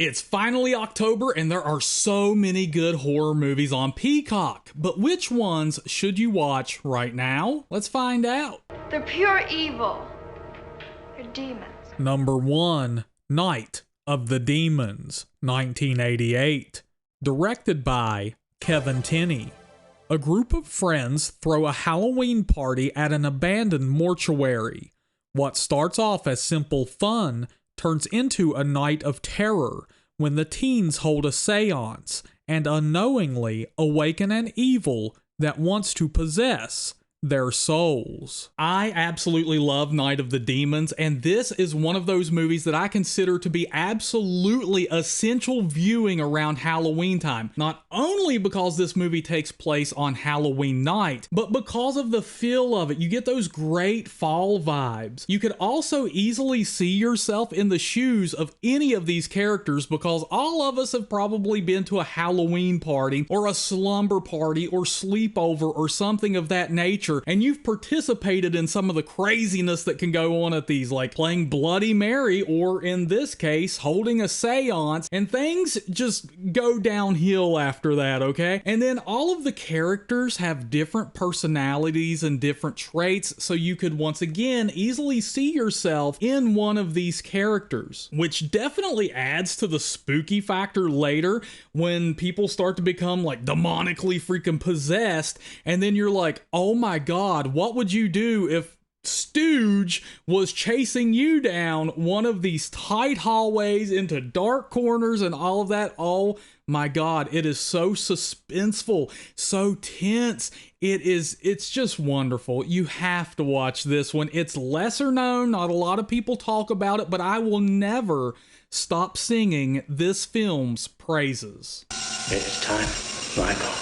It's finally October and there are so many good horror movies on Peacock. But which ones should you watch right now? Let's find out. They're pure evil. They're demons. Number 1, Night of the Demons, 1988. Directed by Kevin Tenney. A group of friends throw a Halloween party at an abandoned mortuary. What starts off as simple fun turns into a night of terror when the teens hold a seance and unknowingly awaken an evil that wants to possess their souls. I absolutely love Night of the Demons, and this is one of those movies that I consider to be absolutely essential viewing around Halloween time. Not only because this movie takes place on Halloween night, but because of the feel of it. You get those great fall vibes. You could also easily see yourself in the shoes of any of these characters because all of us have probably been to a Halloween party or a slumber party or sleepover or something of that nature, and you've participated in some of the craziness that can go on at these, like playing Bloody Mary, or in this case, holding a seance, and things just go downhill after that, okay? And then all of the characters have different personalities and different traits, so you could once again easily see yourself in one of these characters, which definitely adds to the spooky factor later when people start to become like demonically freaking possessed, and then you're like, oh my God, what would you do if Stooge was chasing you down one of these tight hallways into dark corners and all of that? Oh my God, it is so suspenseful, so tense. It's just wonderful. You have to watch this one. It's lesser known, not a lot of people talk about it, but I will never stop singing this film's praises. It's time, Michael.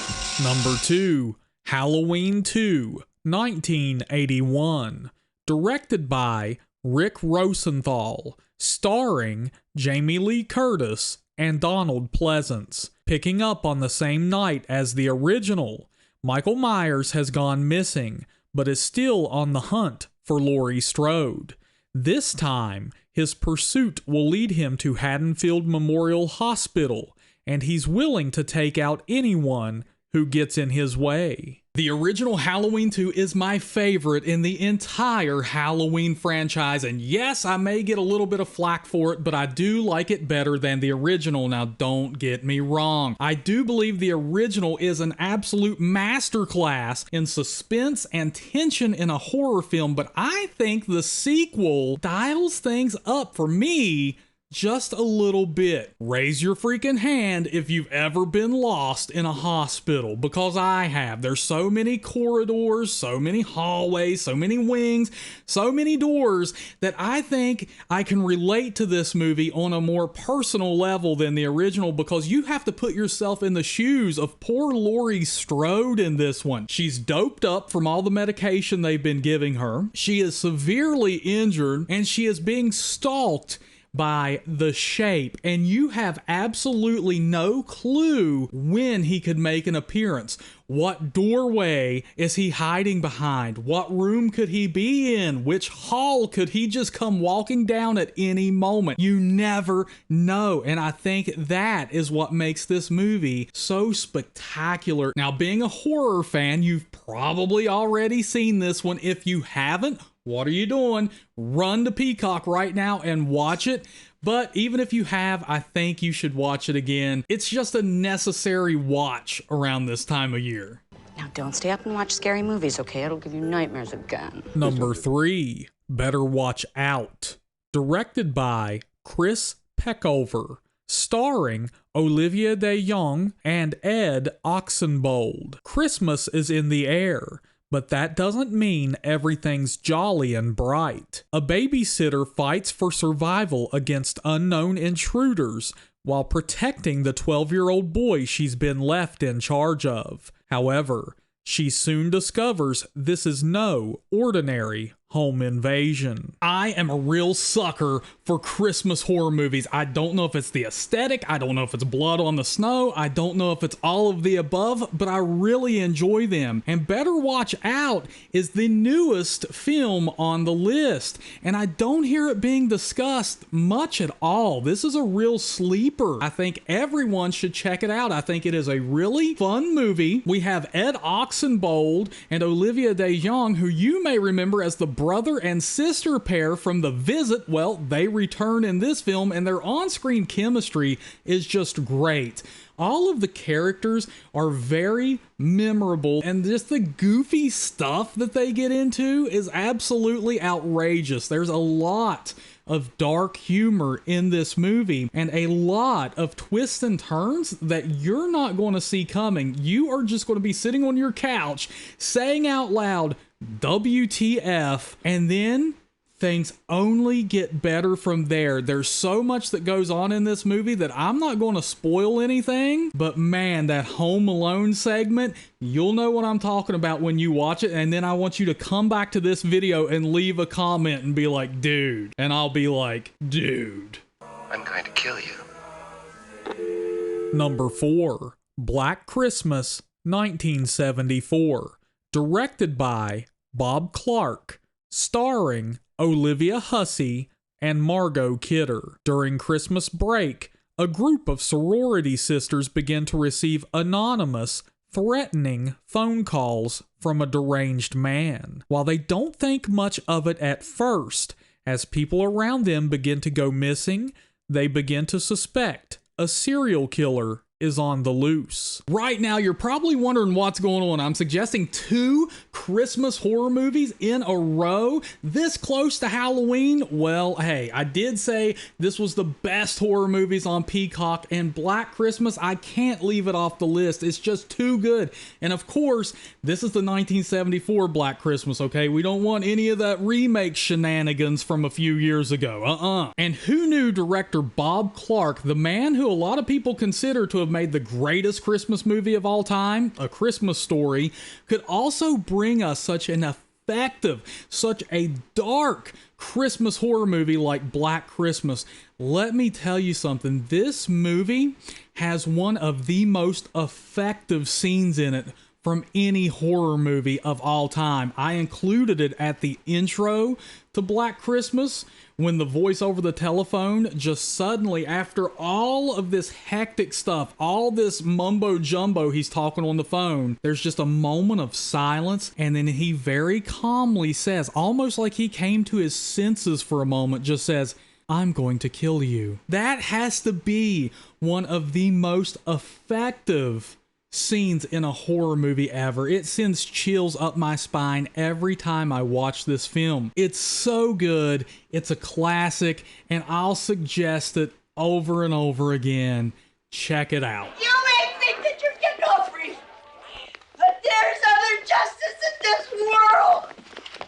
Number 2, Halloween 2, 1981. Directed by Rick Rosenthal, starring Jamie Lee Curtis and Donald Pleasance. Picking up on the same night as the original, Michael Myers has gone missing, but is still on the hunt for Laurie Strode. This time, his pursuit will lead him to Haddonfield Memorial Hospital, and he's willing to take out anyone who gets in his way. The original Halloween 2 is my favorite in the entire Halloween franchise, and yes, I may get a little bit of flack for it, but I do like it better than the original. Now, don't get me wrong. I do believe the original is an absolute masterclass in suspense and tension in a horror film, but I think the sequel dials things up for me just a little bit. Raise your freaking hand if you've ever been lost in a hospital, because I have. There's so many corridors, so many hallways, so many wings, so many doors that I think I can relate to this movie on a more personal level than the original, because you have to put yourself in the shoes of poor Laurie Strode in this one. She's doped up from all the medication they've been giving her. She is severely injured and she is being stalked by the Shape, and you have absolutely no clue when he could make an appearance. What doorway is he hiding behind? What room could he be in? Which hall could he just come walking down at any moment? You never know, and I think that is what makes this movie so spectacular. Now, being a horror fan, you've probably already seen this one. If you haven't, what are you doing? Run to Peacock right now and watch it. But even if you have, I think you should watch it again. It's just a necessary watch around this time of year. Now don't stay up and watch scary movies, okay? It'll give you nightmares again. Number 3, Better Watch Out. Directed by Chris Peckover. Starring Olivia de Jong and Ed Oxenbould. Christmas is in the air, but that doesn't mean everything's jolly and bright. A babysitter fights for survival against unknown intruders while protecting the 12-year-old boy she's been left in charge of. However, she soon discovers this is no ordinary Home Invasion. I am a real sucker for Christmas horror movies. I don't know if it's the aesthetic, I don't know if it's blood on the snow, I don't know if it's all of the above, but I really enjoy them. And Better Watch Out is the newest film on the list, and I don't hear it being discussed much at all. This is a real sleeper. I think everyone should check it out. I think it is a really fun movie. We have Ed Oxenbould and Olivia de-Jong, who you may remember as the brother and sister pair from The Visit. Well, they return in this film, and their on-screen chemistry is just great. All of the characters are very memorable, and just the goofy stuff that they get into is absolutely outrageous. There's a lot of dark humor in this movie and a lot of twists and turns that you're not going to see coming. You are just going to be sitting on your couch saying out loud, WTF, and then things only get better from there. There's so much that goes on in this movie that I'm not going to spoil anything, but man, that Home Alone segment, you'll know what I'm talking about when you watch it, and then I want you to come back to this video and leave a comment and be like, dude, and I'll be like, dude. I'm going to kill you. Number 4, Black Christmas, 1974. Directed by Bob Clark, starring Olivia Hussey and Margot Kidder. During Christmas break, a group of sorority sisters begin to receive anonymous, threatening phone calls from a deranged man. While they don't think much of it at first, as people around them begin to go missing, they begin to suspect a serial killer is on the loose. Right now, you're probably wondering what's going on. I'm suggesting 2 Christmas horror movies in a row this close to Halloween. Well, hey, I did say this was the best horror movies on Peacock, and Black Christmas, I can't leave it off the list. It's just too good. And of course, this is the 1974 Black Christmas, okay? We don't want any of that remake shenanigans from a few years ago. And who knew director Bob Clark, the man who a lot of people consider to have made the greatest Christmas movie of all time, A Christmas Story, could also bring us such an effective, such a dark Christmas horror movie like Black Christmas. Let me tell you something. This movie has one of the most effective scenes in it from any horror movie of all time. I included it at the intro to Black Christmas when the voice over the telephone just suddenly, after all of this hectic stuff, all this mumbo jumbo he's talking on the phone, there's just a moment of silence, and then he very calmly says, almost like he came to his senses for a moment, just says, I'm going to kill you. That has to be one of the most effective scenes in a horror movie ever. It sends chills up my spine every time I watch this film. It's so good. It's a classic, and I'll suggest it over and over again. Check it out. You may think that you're getting off free, but there's other justice in this world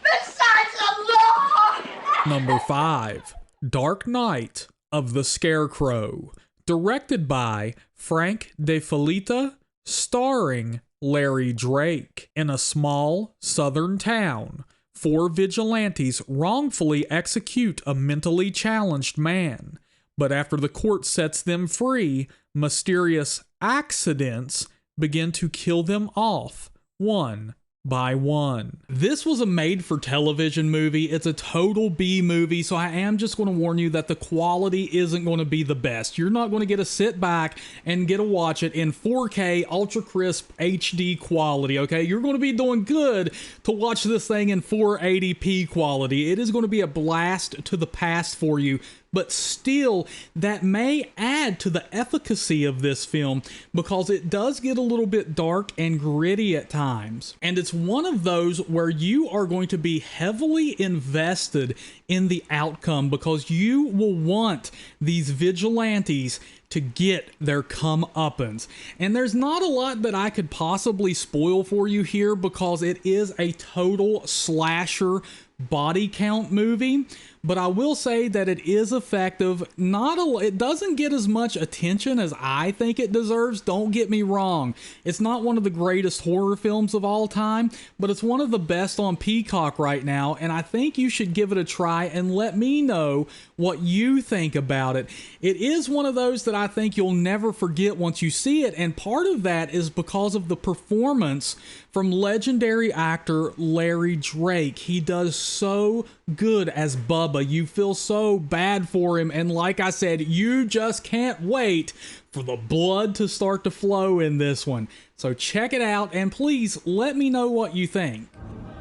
besides the law. Number 5, Dark Knight of the Scarecrow. Directed by Frank De Felitta, starring Larry Drake. In a small southern town, 4 vigilantes wrongfully execute a mentally challenged man, but after the court sets them free, mysterious accidents begin to kill them off, one by one. This was a made-for-television movie. It's a total B movie, so I am just going to warn you that the quality isn't going to be the best. You're not going to get to sit back and get to watch it in 4K ultra crisp HD quality, okay? You're going to be doing good to watch this thing in 480p quality. It is going to be a blast to the past for you, but still, that may add to the efficacy of this film because it does get a little bit dark and gritty at times. And it's one of those where you are going to be heavily invested in the outcome because you will want these vigilantes to get their comeuppance. And there's not a lot that I could possibly spoil for you here because it is a total slasher body count movie, but I will say that it is effective. It doesn't get as much attention as I think it deserves. Don't get me wrong. It's not one of the greatest horror films of all time, but it's one of the best on Peacock right now, and I think you should give it a try and let me know what you think about it. It is one of those that I think you'll never forget once you see it, and part of that is because of the performance from legendary actor Larry Drake. He does so good as Bubba. You feel so bad for him, and like I said, you just can't wait for the blood to start to flow in this one. So check it out, and please let me know what you think.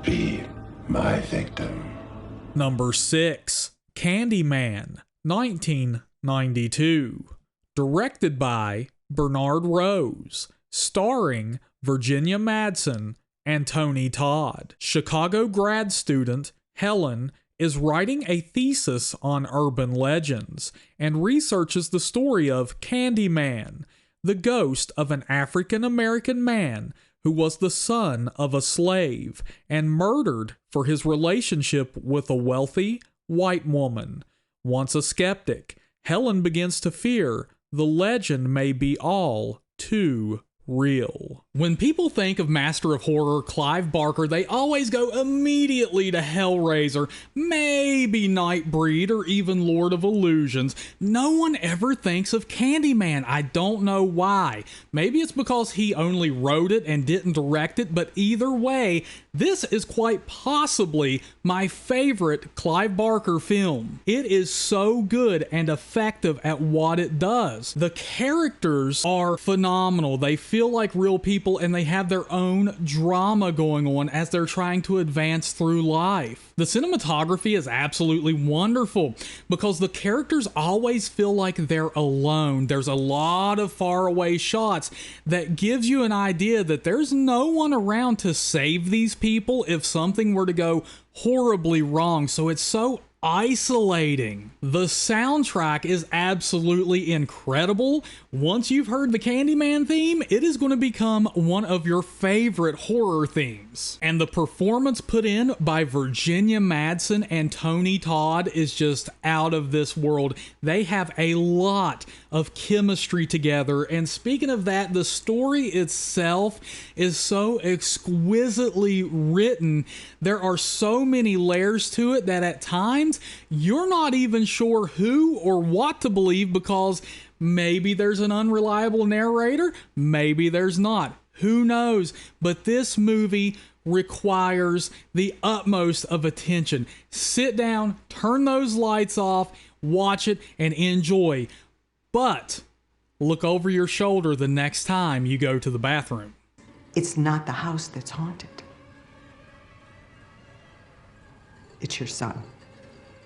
Be my victim. Number 6, Candyman, 1992. Directed by Bernard Rose. Starring Virginia Madsen and Tony Todd. Chicago grad student Helen is writing a thesis on urban legends and researches the story of Candyman, the ghost of an African-American man who was the son of a slave and murdered for his relationship with a wealthy white woman. Once a skeptic, Helen begins to fear the legend may be all too real. When people think of Master of Horror Clive Barker, they always go immediately to Hellraiser, maybe Nightbreed, or even Lord of Illusions. No one ever thinks of Candyman. I don't know why. Maybe it's because he only wrote it and didn't direct it, but either way, this is quite possibly my favorite Clive Barker film. It is so good and effective at what it does. The characters are phenomenal. They feel like real people, and they have their own drama going on as they're trying to advance through life. The cinematography is absolutely wonderful because the characters always feel like they're alone. There's a lot of faraway shots that gives you an idea that there's no one around to save these people if something were to go horribly wrong. So it's so isolating. The soundtrack is absolutely incredible. Once you've heard the Candyman theme, it is going to become one of your favorite horror themes. And the performance put in by Virginia Madsen and Tony Todd is just out of this world. They have a lot of chemistry together. And speaking of that, the story itself is so exquisitely written. There are so many layers to it that at times you're not even sure who or what to believe because maybe there's an unreliable narrator, maybe there's not. Who knows? But this movie requires the utmost of attention. Sit down, turn those lights off, watch it, and enjoy. But look over your shoulder the next time you go to the bathroom. It's not the house that's haunted. It's your son.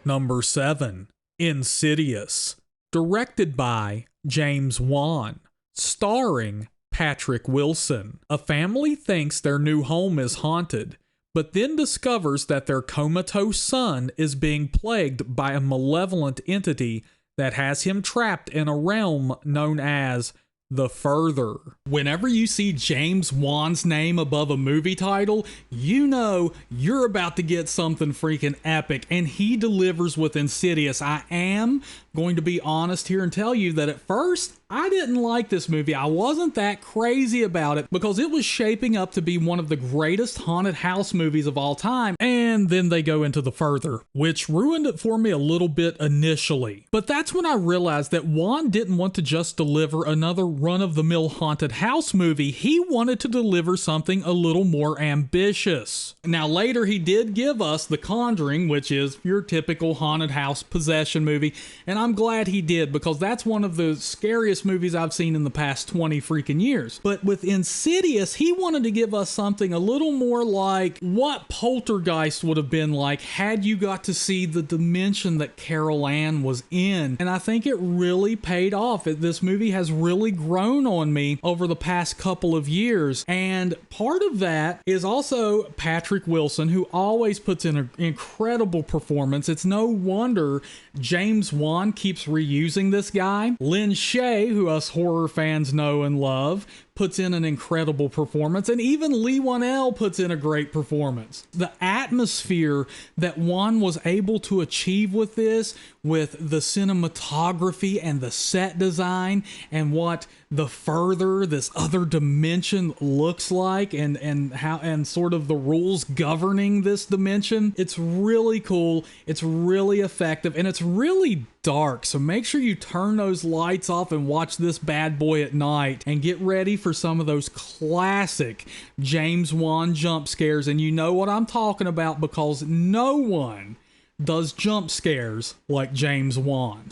Number 7, Insidious. Directed by James Wan. Starring Patrick Wilson. A family thinks their new home is haunted, but then discovers that their comatose son is being plagued by a malevolent entity that has him trapped in a realm known as The Further. Whenever you see James Wan's name above a movie title, you know you're about to get something freaking epic, and he delivers with Insidious. I am going to be honest here and tell you that at first, I didn't like this movie. I wasn't that crazy about it because it was shaping up to be one of the greatest haunted house movies of all time, and then they go into The Further, which ruined it for me a little bit initially. But that's when I realized that Wan didn't want to just deliver another run-of-the-mill haunted house movie. He wanted to deliver something a little more ambitious. Now later he did give us The Conjuring, which is your typical haunted house possession movie, and I'm glad he did because that's one of the scariest movies I've seen in the past 20 freaking years. But with Insidious, he wanted to give us something a little more like what Poltergeist would have been like had you got to see the dimension that Carol Ann was in. And I think it really paid off. This movie has really grown on me over the past couple of years. And part of that is also Patrick Wilson, who always puts in an incredible performance. It's no wonder James Wan keeps reusing this guy. Lin Shaye, who us horror fans know and love, puts in an incredible performance, and even Lee Wan-el puts in a great performance. The atmosphere that Wan was able to achieve with this, with the cinematography and the set design, and what the further this other dimension looks like, and how, and sort of the rules governing this dimension, it's really cool, it's really effective, and it's really dark. So make sure you turn those lights off and watch this bad boy at night, and get ready for some of those classic James Wan jump scares. And you know what I'm talking about, because no one does jump scares like James Wan.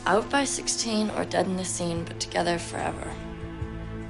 Out by 16 or dead in the scene, but together forever.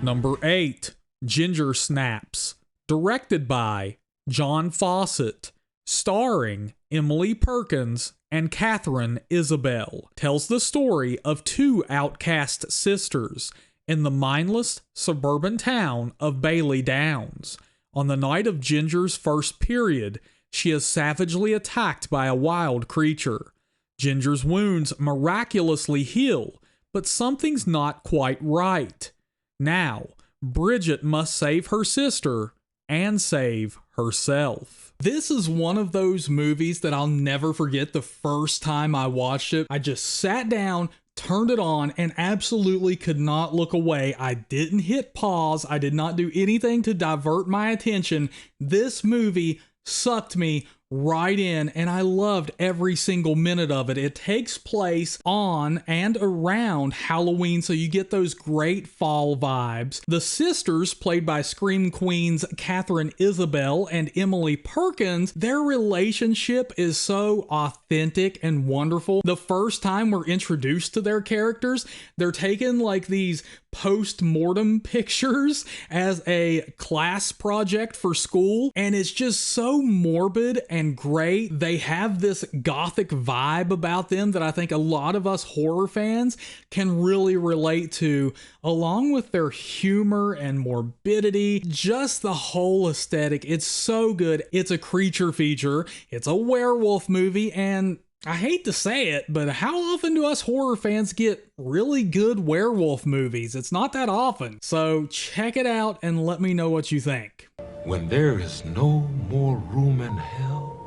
Number 8, Ginger Snaps, directed by John Fawcett, starring Emily Perkins and Catherine Isabel, tells the story of two outcast sisters in the mindless suburban town of Bailey Downs. On the night of Ginger's first period, she is savagely attacked by a wild creature. Ginger's wounds miraculously heal, but something's not quite right. Now, Bridget must save her sister and save herself. This is one of those movies that I'll never forget the first time I watched it. I just sat down, turned it on, and absolutely could not look away. I didn't hit pause. I did not do anything to divert my attention. This movie sucked me right in, and I loved every single minute of it. It takes place on and around Halloween, so you get those great fall vibes. The sisters, played by Scream Queens Catherine Isabel and Emily Perkins, their relationship is so authentic and wonderful. The first time we're introduced to their characters, they're taken like these post-mortem pictures as a class project for school, and it's just so morbid and great. They have this gothic vibe about them that I think a lot of us horror fans can really relate to, along with their humor and morbidity, just the whole aesthetic. It's so good. It's a creature feature, it's a werewolf movie, and I hate to say it, but how often do us horror fans get really good werewolf movies? It's not that often. So check it out and let me know what you think. When there is no more room in hell,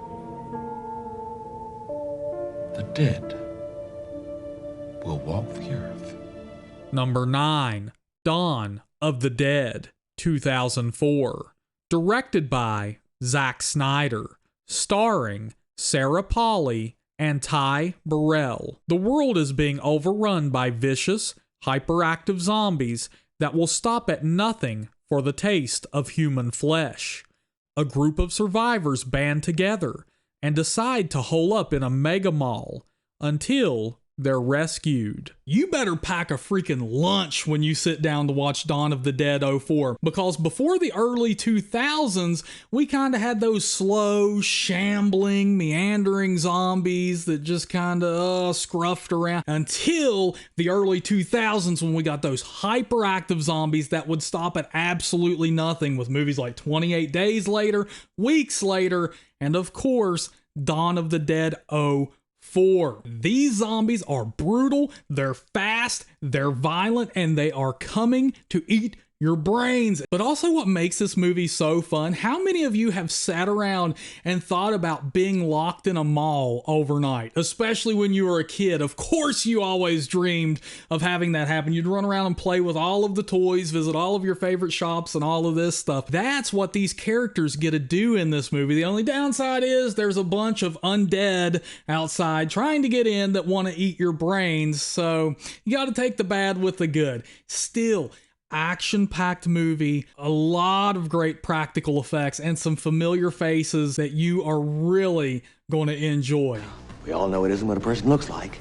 the dead will walk the earth. Number 9, Dawn of the Dead, 2004. Directed by Zack Snyder. Starring Sarah Polley and Ty Burrell. The world is being overrun by vicious, hyperactive zombies that will stop at nothing for the taste of human flesh. A group of survivors band together and decide to hole up in a mega mall until they're rescued. You better pack a freaking lunch when you sit down to watch Dawn of the Dead 04, because before the early 2000s, we kind of had those slow, shambling, meandering zombies that just kind of scruffed around, until the early 2000s when we got those hyperactive zombies that would stop at absolutely nothing, with movies like 28 Days Later, Weeks Later, and of course, Dawn of the Dead 04. These zombies are brutal, they're fast, they're violent, and they are coming to eat your brains. But also, what makes this movie so fun, how many of you have sat around and thought about being locked in a mall overnight, especially when you were a kid? Of course you always dreamed of having that happen. You'd run around and play with all of the toys, visit all of your favorite shops and all of this stuff. That's what these characters get to do in this movie. The only downside is there's a bunch of undead outside trying to get in that want to eat your brains, so you got to take the bad with the good. Still, action-packed movie, a lot of great practical effects, and some familiar faces that you are really going to enjoy. We all know it isn't what a person looks like.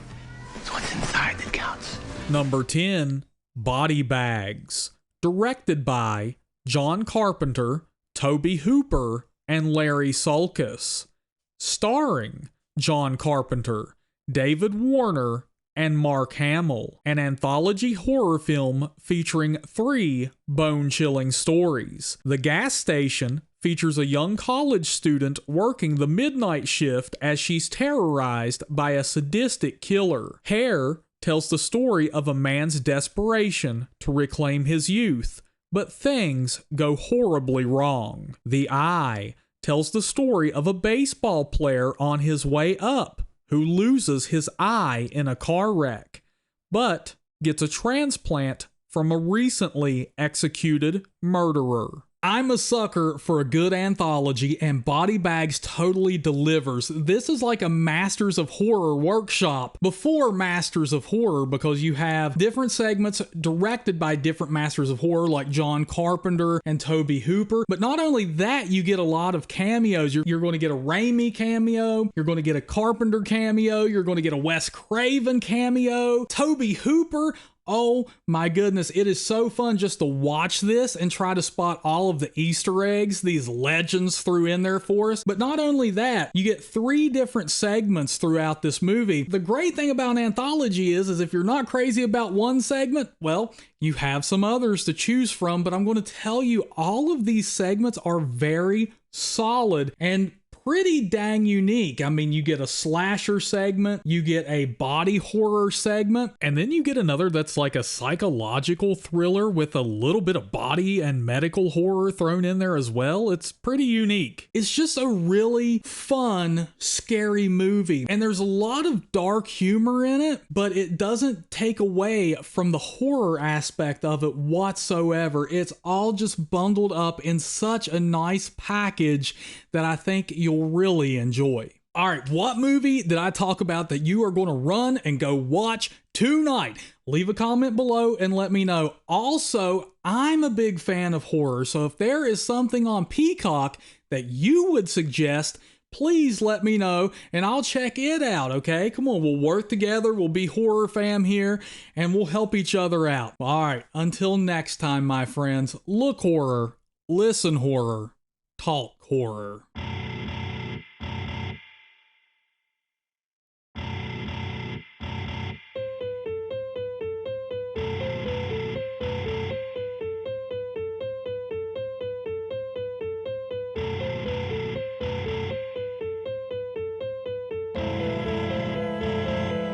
It's what's inside that counts. Number 10, Body Bags. Directed by John Carpenter, Toby Hooper, and Larry Sulkus. Starring John Carpenter, David Warner, and Mark Hamill, an anthology horror film featuring 3 bone-chilling stories. The gas station features a young college student working the midnight shift as she's terrorized by a sadistic killer. Hair tells the story of a man's desperation to reclaim his youth, but things go horribly wrong. The Eye tells the story of a baseball player on his way up who loses his eye in a car wreck, but gets a transplant from a recently executed murderer. I'm a sucker for a good anthology, and Body Bags totally delivers. This is like a Masters of Horror workshop before Masters of Horror, because you have different segments directed by different Masters of Horror like John Carpenter and Tobe Hooper. But not only that, you get a lot of cameos. You're going to get a Raimi cameo, you're going to get a Carpenter cameo, you're going to get a Wes Craven cameo, Tobe Hooper. Oh my goodness, it is so fun just to watch this and try to spot all of the Easter eggs these legends threw in there for us. But not only that, you get 3 different segments throughout this movie. The great thing about an anthology is if you're not crazy about one segment, well, you have some others to choose from. But I'm going to tell you, all of these segments are very solid and pretty dang unique. I mean, you get a slasher segment, you get a body horror segment, and then you get another that's like a psychological thriller with a little bit of body and medical horror thrown in there as well. It's pretty unique. It's just a really fun, scary movie. And there's a lot of dark humor in it, but it doesn't take away from the horror aspect of it whatsoever. It's all just bundled up in such a nice package that I think you'll really enjoy. All right, what movie did I talk about that you are going to run and go watch tonight? Leave a comment below and let me know. Also, I'm a big fan of horror, so if there is something on Peacock that you would suggest, please let me know and I'll check it out, okay? Come on, we'll work together, we'll be horror fam here, and we'll help each other out. All right, until next time, my friends, look horror, listen horror, talk horror.